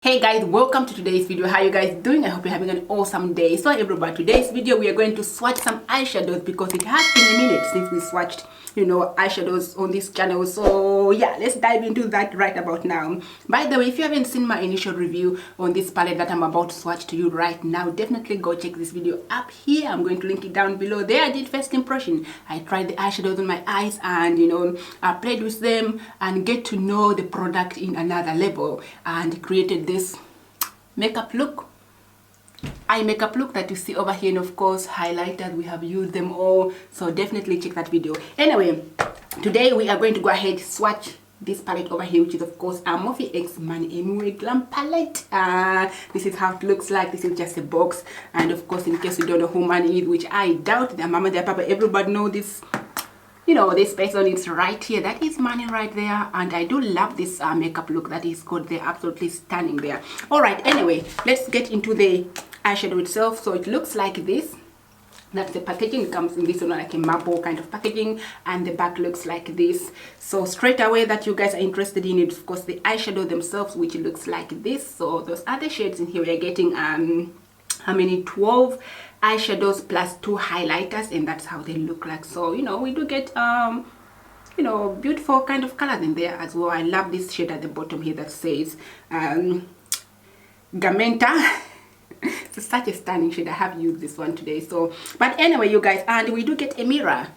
Hey guys, welcome to today's video. How you guys doing? I hope you're having an awesome day. So everybody, today's video we are going to swatch some eyeshadows because it has been a minute since we swatched eyeshadows on this channel. So yeah, let's dive into that right about now. By the way, if you haven't seen my initial review on this palette that I'm about to swatch to you right now, definitely go check this video up here. I'm going to link it down below. There I did first impression. I tried the eyeshadows on my eyes and I played with them and get to know the product in another level and created this makeup look, eye makeup look that you see over here. And of course highlighters, we have used them all, so definitely check that video. Anyway, today we are going to go ahead swatch this palette over here, which is of course a Morphe X Manny Mua Glam palette. This is how it looks like. This is just a box, and of course in case you don't know who Manny is, which I doubt, their mama, their papa, everybody know this. This face on it's right here, that is Manny right there, and I do love this makeup look that is good. They're absolutely stunning there. All right, anyway, let's get into the eyeshadow itself. So it looks like this. That's the packaging. It comes in this one like a marble kind of packaging, and the back looks like this. So straight away that you guys are interested in it, of course, the eyeshadow themselves, which looks like this. So those other shades in here, we are getting how many? 12 eyeshadows plus 2 highlighters, and that's how they look like. So we do get beautiful kind of colors in there as well. I love this shade at the bottom here that says Gamenta. It's such a stunning shade. I have used this one today. So but anyway, you guys, and we do get a mirror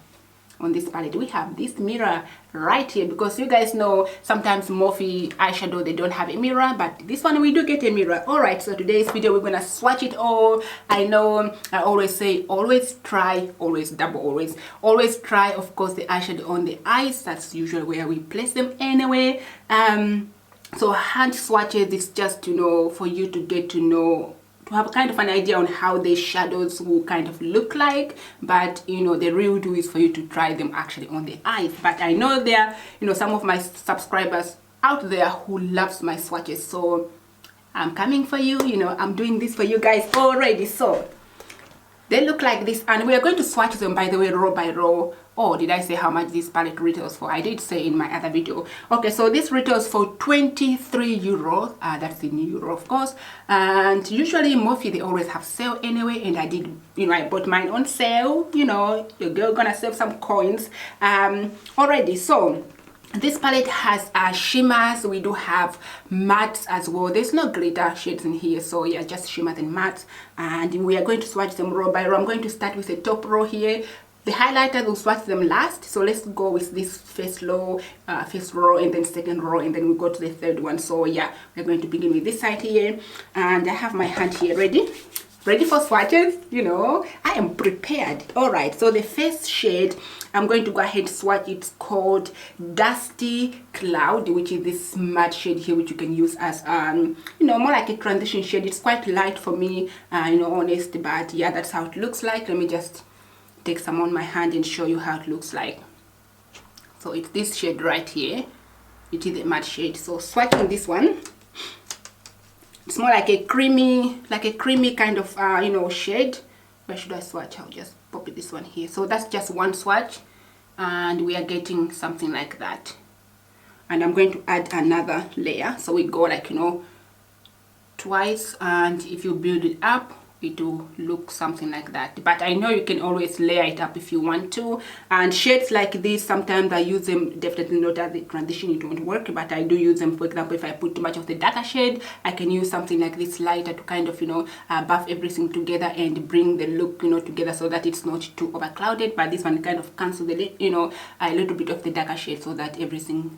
on this palette. We have this mirror right here because you guys know sometimes Morphe eyeshadow they don't have a mirror, but this one we do get a mirror. All right, so today's video we're gonna swatch it all. I know I always say always try, always double, always try, of course, the eyeshadow on the eyes. That's usually where we place them anyway. So hand swatches is just for you to get to know, to have kind of an idea on how the shadows will kind of look like, but the real do is for you to try them actually on the eyes. But I know there some of my subscribers out there who loves my swatches, so I'm coming for you. I'm doing this for you guys already. So they look like this, and we are going to swatch them, by the way, row by row. Oh, did I say how much this palette retails for? I did say in my other video. Okay, so this retails for 23 euros. That's in euro, of course. And usually Morphe, they always have sale anyway, and I did, I bought mine on sale. Your girl gonna save some coins already. So this palette has shimmers. We do have mattes as well. There's no glitter shades in here, so yeah, just shimmers and mattes. And we are going to swatch them row by row. I'm going to start with the top row here. The highlighters will swatch them last, so let's go with this first row, and then second row, and then we go to the third one. So yeah, we're going to begin with this side here, and I have my hand here ready for swatches. I am prepared. All right, so the first shade I'm going to go ahead swatch. It's called Dusty Cloud, which is this matte shade here, which you can use as more like a transition shade. It's quite light for me, honest, but yeah, that's how it looks like. Let me just take some on my hand and show you how it looks like. So it's this shade right here. It is a matte shade. So swatching this one, it's more like a creamy kind of shade. Where should I swatch? I'll just pop it this one here. So that's just one swatch, and we are getting something like that. And I'm going to add another layer, so we go like twice, and if you build it up, it will look something like that. But I know you can always layer it up if you want to. And shades like this, sometimes I use them, definitely not as the transition, it won't work, but I do use them. For example, if I put too much of the darker shade, I can use something like this lighter to kind of buff everything together and bring the look together, so that it's not too overclouded. But this one kind of cancels the a little bit of the darker shade, so that everything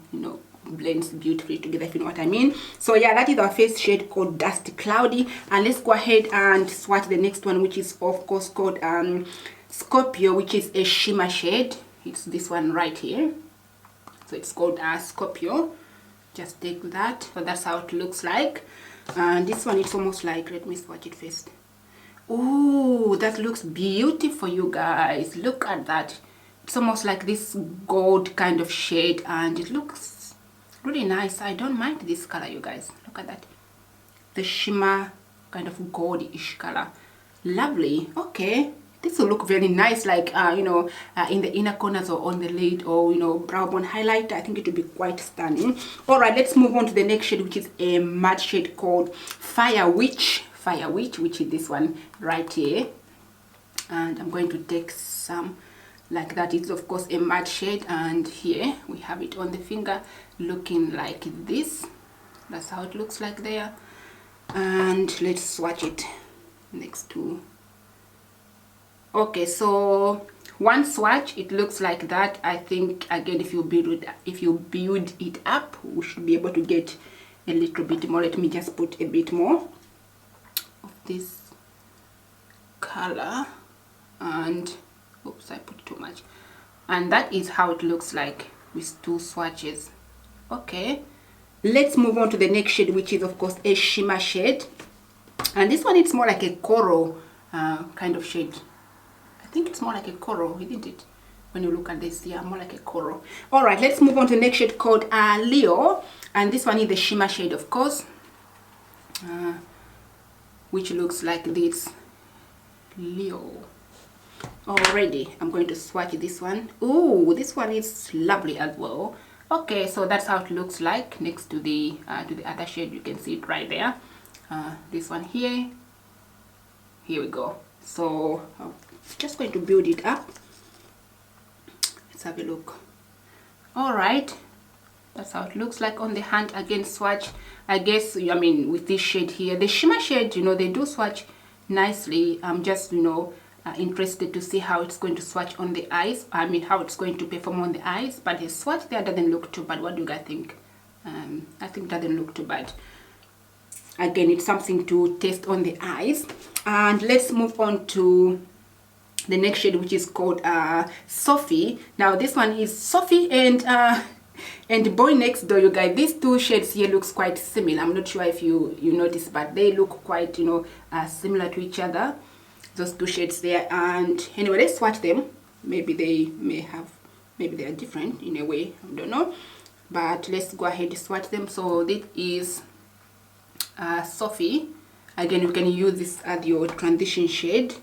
blends beautifully together, if you know what I mean. So yeah, that is our first shade called Dusty Cloudy, and let's go ahead and swatch the next one, which is of course called Scorpio, which is a shimmer shade. It's this one right here. So it's called Scorpio. Just take that. So that's how it looks like. And this one, it's almost like, let me swatch it first. Oh, that looks beautiful, you guys. Look at that. It's almost like this gold kind of shade, and it looks really nice. I don't mind this color, you guys. Look at that, the shimmer kind of goldish color. Lovely. Okay, this will look very nice, like you know, in the inner corners or on the lid, or you know, brow bone highlight. I think it will be quite stunning. All right, let's move on to the next shade, which is a matte shade called Fire Witch, which is this one right here. And I'm going to take some like that. It's of course a matte shade, and here we have it on the finger looking like this. That's how it looks like there. And let's swatch it next to. Okay, so one swatch, it looks like that. I think again, if you build it up, we should be able to get a little bit more. Let me just put a bit more of this color, and oops, I put too much. And that is how it looks like with two swatches. Okay, let's move on to the next shade, which is of course a shimmer shade, and this one, it's more like a coral kind of shade. I think it's more like a coral, isn't it? When you look at this, yeah, more like a coral. All right, let's move on to the next shade called Leo, and this one is the shimmer shade, of course, which looks like this. Leo. Already, I'm going to swatch this one. Oh, this one is lovely as well. Okay, so that's how it looks like next to the other shade. You can see it right there. This one here. Here we go. So I'm just going to build it up. Let's have a look. All right, that's how it looks like on the hand. Again, swatch. I guess, I mean, with this shade here, the shimmer shade, you know, they do swatch nicely. I'm just, you know, interested to see how it's going to swatch on the eyes. I mean, how it's going to perform on the eyes. But the swatch there doesn't look too bad. What do you guys think? I think it doesn't look too bad. Again, it's something to test on the eyes. And let's move on to the next shade, which is called Sophie. Now this one is Sophie and Boy Next Door, you guys. These two shades here looks quite similar. I'm not sure if you notice, but they look quite, you know, similar to each other, those two shades there. And anyway, let's swatch them. Maybe they are different in a way, I don't know, but let's go ahead and swatch them. So this is Sophie. Again, you can use this as your transition shade.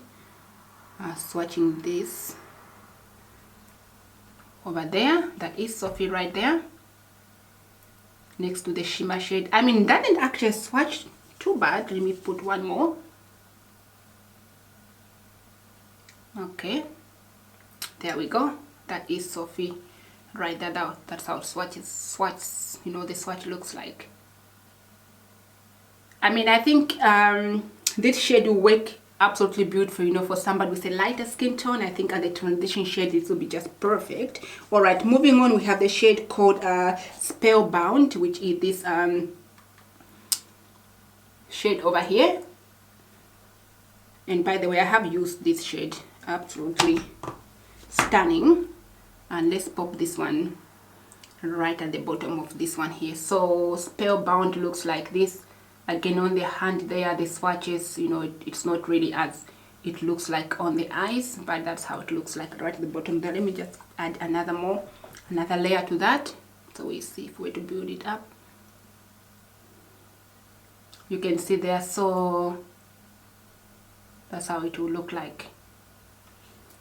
Swatching this over there, that is Sophie right there next to the shimmer shade. I mean, that didn't actually swatch too bad. Let me put one more. Okay, there we go. That is Sophie right there. That's how swatches, you know, the swatch looks like. I mean, I think this shade will work absolutely beautiful, you know, for somebody with a lighter skin tone. I think at the transition shade it will be just perfect. All right, moving on, we have the shade called Spellbound, which is this shade over here. And by the way, I have used this shade, absolutely stunning. And let's pop this one right at the bottom of this one here. So Spellbound looks like this. Again, on the hand there, the swatches, you know, it's not really as it looks like on the eyes, but that's how it looks like right at the bottom there. Let me just add another layer to that, so we see if we're to build it up. You can see there, so that's how it will look like.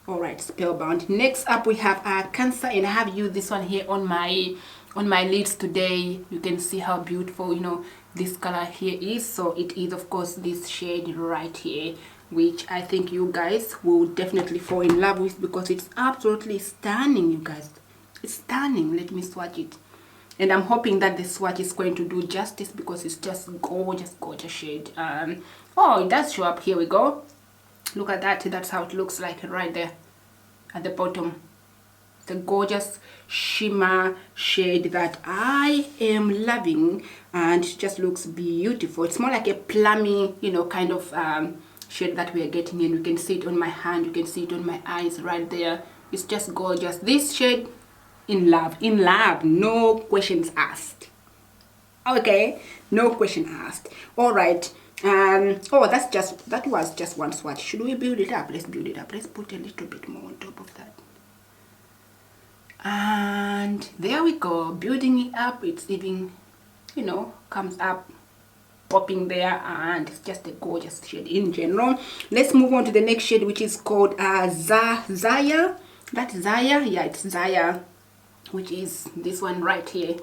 All right, Spellbound. Next up we have Cancer, and I have used this one here on my lids today. You can see how beautiful, you know, this color here is. So it is of course this shade right here, which I think you guys will definitely fall in love with because it's absolutely stunning, you guys. It's stunning. Let me swatch it, and I'm hoping that the swatch is going to do justice because it's just gorgeous shade. Oh, it does show up. Here we go. Look at that. That's how it looks like right there at the bottom. The gorgeous shimmer shade that I am loving, and it just looks beautiful. It's more like a plummy, you know, kind of shade that we are getting in. You can see it on my hand, you can see it on my eyes right there. It's just gorgeous. This shade, in love, no questions asked. Okay, no question asked. All right. Oh, that was just one swatch. Should we build it up? Let's build it up. Let's put a little bit more on top of that. And there we go, building it up. It's even, you know, comes up popping there, and it's just a gorgeous shade in general. Let's move on to the next shade, which is called Zaya. That's Zaya, yeah, it's Zaya, which is this one right here,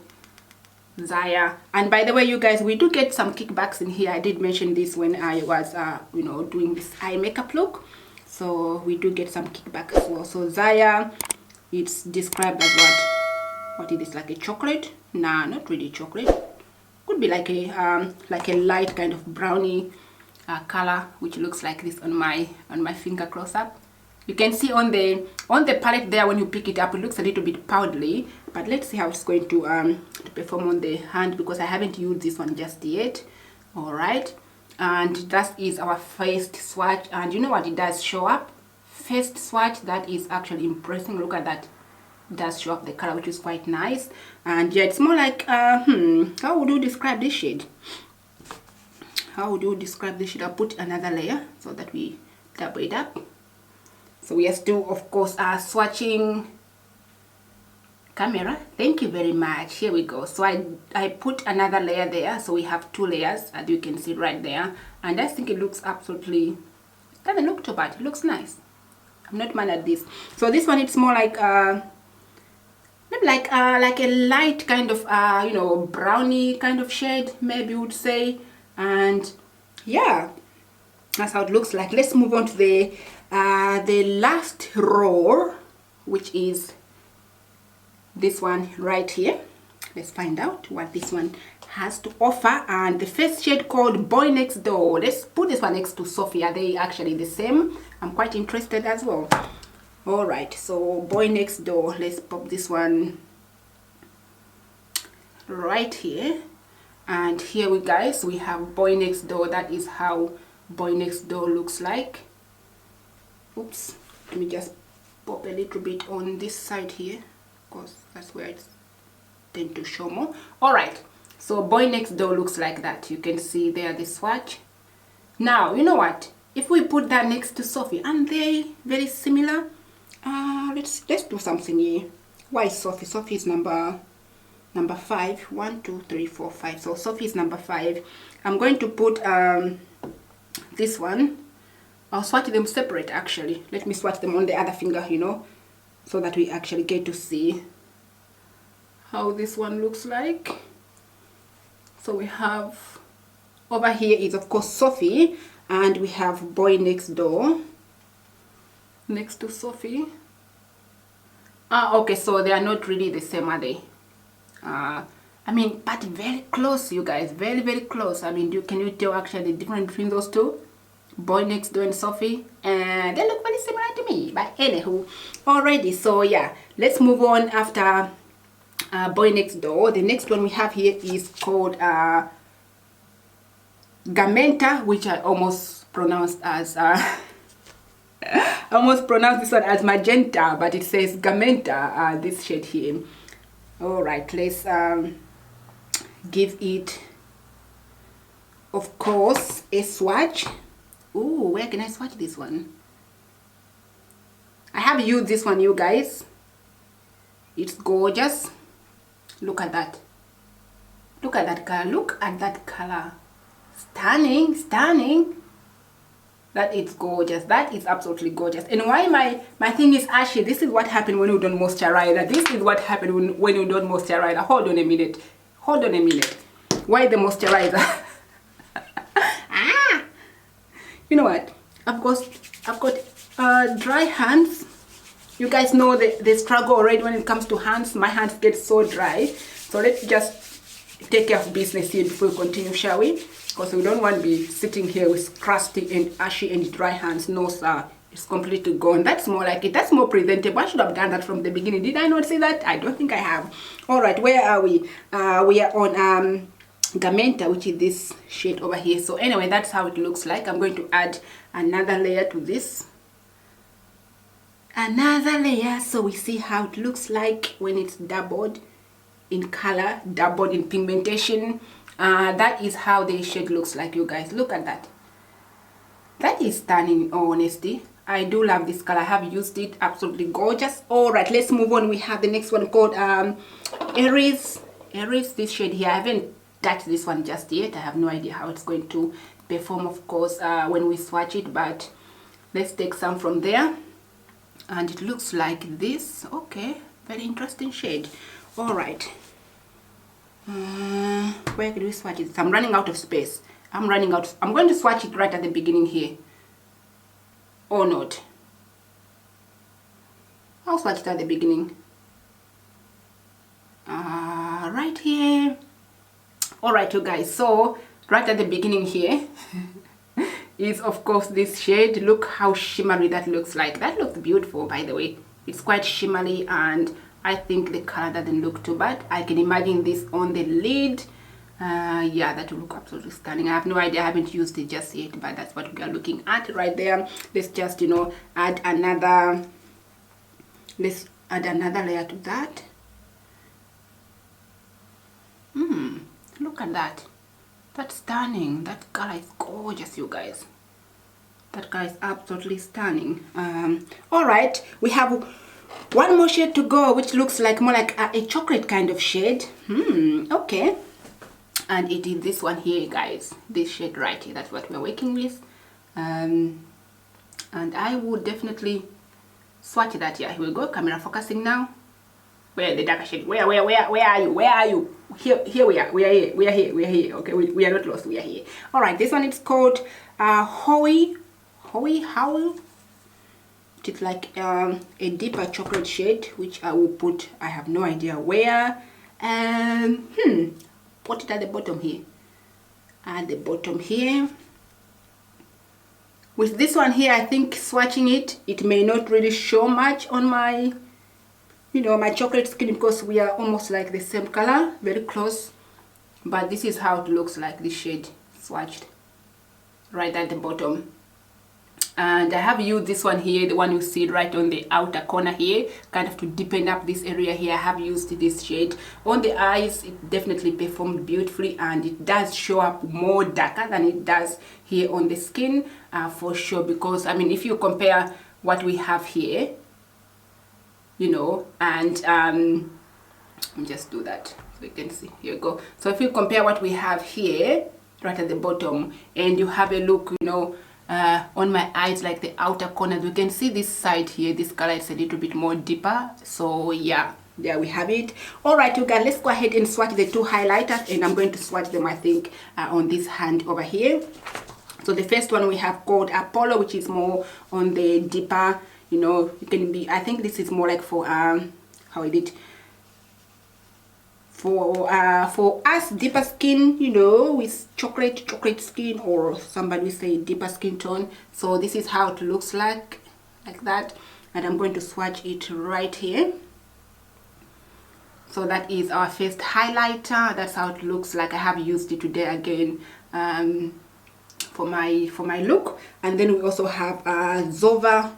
Zaya. And by the way, you guys, we do get some kickbacks in here. I did mention this when I was you know, doing this eye makeup look, so we do get some kickback as well. So Zaya, it's described as what it is, like a chocolate. Nah, not really chocolate, could be like a light kind of brownie color, which looks like this on my finger close up. You can see on the palette there, when you pick it up, it looks a little bit powdery, but let's see how it's going to perform on the hand, because I haven't used this one just yet. All right, and that is our first swatch, and you know what, it does show up. First swatch, that is actually impressive. Look at that, it does show up the color, which is quite nice. And yeah, it's more like how would you describe this shade? How would you describe this shade? I'll put another layer so that we double it up. So we are still, of course, swatching. Camera, thank you very much. Here we go. So I put another layer there, so we have 2 layers, as you can see right there, and I think it looks absolutely, doesn't look too bad. It looks nice. I'm not mad at this. So this one, it's more like maybe like a light kind of you know, brownie kind of shade, maybe you would say. And yeah, that's how it looks like. Let's move on to the last row, which is this one right here. Let's find out what this one has to offer. And the first shade, called Boy Next Door. Let's put this one next to Sophie. Are they actually the same? I'm quite interested as well. All right, so Boy Next Door, let's pop this one right here. And here we guys, we have Boy Next Door. That is how Boy Next Door looks like. Oops, let me just pop a little bit on this side here, because that's where it's tend to show more. All right, so Boy Next Door looks like that. You can see there the swatch. Now, you know what, if we put that next to Sophie, and they very similar, let's do something here. Why is Sophie? Sophie is number 5. 1 2 3 4 5. So Sophie is number 5. I'm going to put this one. I'll swatch them separate actually. Let me swatch them on the other finger, you know, so that we actually get to see how this one looks like. So we have, over here is of course Sophie, and we have Boy Next Door next to Sophie. Okay, so they are not really the same, are they? I mean, but very close, you guys, very, very close. I mean, can you tell actually the difference between those two? Boy Next Door and Sophie, and they look very similar to me. But anywho, already, so yeah, let's move on after Boy Next Door. The next one we have here is called Gamenta, which I almost pronounced as almost pronounced this one as magenta, but it says Gamenta, this shade here. All right, let's give it, of course, a swatch. Ooh, where can I swatch this one? I have used this one, you guys. It's gorgeous. Look at that. Look at that color. Look at that color. Stunning, stunning. That is gorgeous. That is absolutely gorgeous. And why my thing is ashy? This is what happened when you don't moisturize. This is what happened when you don't moisturize. Hold on a minute. Hold on a minute. Why the moisturizer? You know what? I've got dry hands. You guys know the struggle already when it comes to hands. My hands get so dry. So let's just take care of business here before we continue, shall we? Because we don't want to be sitting here with crusty and ashy and dry hands. No, sir. It's completely gone. That's more like it. That's more presentable. I should have done that from the beginning. Did I not say that? I don't think I have. All right, where are we? We are on Gamenta, which is this shade over here. So anyway, that's how it looks like. I'm going to add another layer to this. Another layer, so we see how it looks like when it's doubled in color, doubled in pigmentation. That is how the shade looks like, you guys. Look at that. That is stunning, in all honesty. I do love this color. I have used it. Absolutely gorgeous. All right, let's move on. We have the next one called Aries. This shade here, I haven't touched this one just yet. I have no idea how it's going to perform, of course, when we swatch it, but let's take some from there. And it looks like this. Okay, very interesting shade. All right, where can we swatch it? I'm running out of space. I'm going to swatch it right at the beginning here, or not. I'll swatch it at the beginning, right here. All right, you guys, so right at the beginning here is, of course, this shade. Look how shimmery that looks like. That looks beautiful, by the way. It's quite shimmery, and I think the color doesn't look too bad. I can imagine this on the lid. Yeah, that will look absolutely stunning. I have no idea, I haven't used it just yet, but that's what we are looking at right there. Let's just, you know, add another layer to that. Look at that. That's stunning. That color is gorgeous, you guys. That color is absolutely stunning. All right, we have one more shade to go, which looks like more like a chocolate kind of shade. Okay. And it is this one here, guys. This shade right here. That's what we're working with. And I would definitely swatch that here. Here we go. Camera focusing now. Where the darker shade? Where are you? Where are you? Here we are. We are here. We are here. We are here. Okay, we are not lost. We are here. All right. This one is called Howie. It's like a deeper chocolate shade, which I will put. I have no idea where. Put it at the bottom here. At the bottom here. With this one here, I think swatching it may not really show much on my, you know, my chocolate skin, because we are almost like the same color, very close. But this is how it looks like, this shade swatched right at the bottom. And I have used this one here, the one you see right on the outer corner here, kind of to deepen up this area here. I have used this shade on the eyes. It definitely performed beautifully, and it does show up more darker than it does here on the skin, for sure. Because I mean, if you compare what we have here, you know, and let me just do that so you can see. Here you go. So if you compare what we have here right at the bottom, and you have a look, you know, on my eyes, like the outer corners, you can see this side here, this color is a little bit more deeper. So yeah, there we have it. All right, you guys, let's go ahead and swatch the two highlighters, and I'm going to swatch them, I think, on this hand over here. So the first one we have called Apollo, which is more on the deeper, you know, you can be, I think this is more like for how is it, for us deeper skin, you know, with chocolate skin, or somebody will say deeper skin tone. So this is how it looks like that. And I'm going to swatch it right here. So that is our first highlighter. That's how it looks like. I have used it today again for my look. And then we also have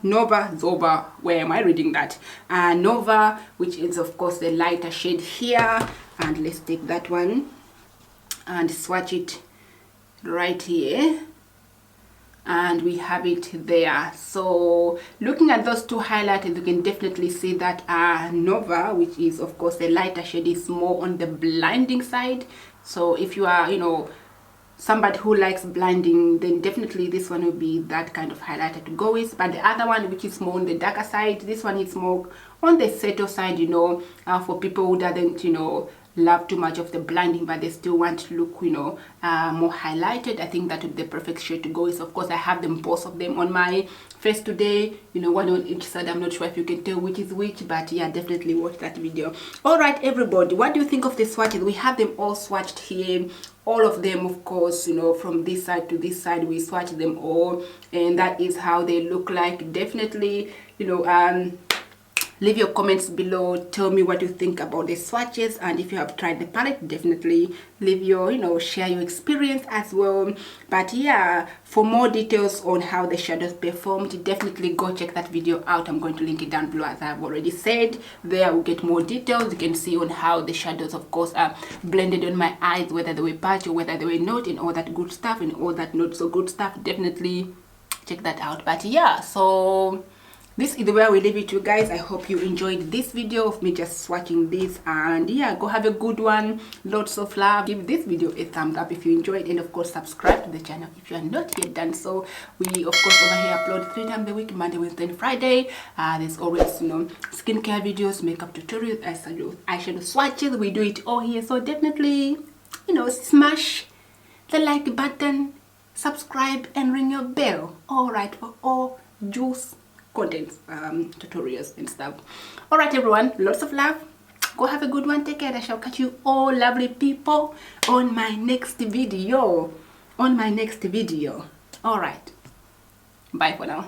Nova, where am I reading that? Nova, which is of course the lighter shade here. And let's take that one and swatch it right here, and we have it there. So looking at those two highlighters, you can definitely see that Nova, which is of course the lighter shade, is more on the blinding side. So if you are, you know, somebody who likes blinding, then definitely this one will be that kind of highlighter to go with. But the other one, which is more on the darker side, this one is more on the subtle side, you know, for people who doesn't, you know, love too much of the blinding, but they still want to look, you know, more highlighted. I think that would be the perfect shade to go with. Of course, I have them, both of them, on my face today, you know, one on each side. I'm not sure if you can tell which is which, but yeah, definitely watch that video. All right, everybody, what do you think of the swatches? We have them all swatched here, all of them, of course, you know, from this side to this side, we swatched them all, and that is how they look like. Definitely, you know, leave your comments below. Tell me what you think about the swatches, and if you have tried the palette, definitely leave your, you know, share your experience as well. But yeah, for more details on how the shadows performed, definitely go check that video out. I'm going to link it down below, as I've already said. There we'll get more details. You can see on how the shadows, of course, are blended on my eyes, whether they were patchy or whether they were not, and all that good stuff and all that not so good stuff. Definitely check that out. But yeah, so this is where we leave it, you guys. I hope you enjoyed this video of me just swatching this, and yeah, go have a good one. Lots of love. Give this video a thumbs up if you enjoyed, and of course subscribe to the channel if you are not yet done so. We of course over here upload 3 times a week, Monday, Wednesday and Friday. There's always, you know, skincare videos, makeup tutorials, eyeshadow swatches. We do it all here, so definitely, you know, smash the like button, subscribe and ring your bell, all right, for all juice contents, tutorials and stuff. All right everyone, lots of love. Go have a good one. Take care. I shall catch you all lovely people on my next video. All right, bye for now.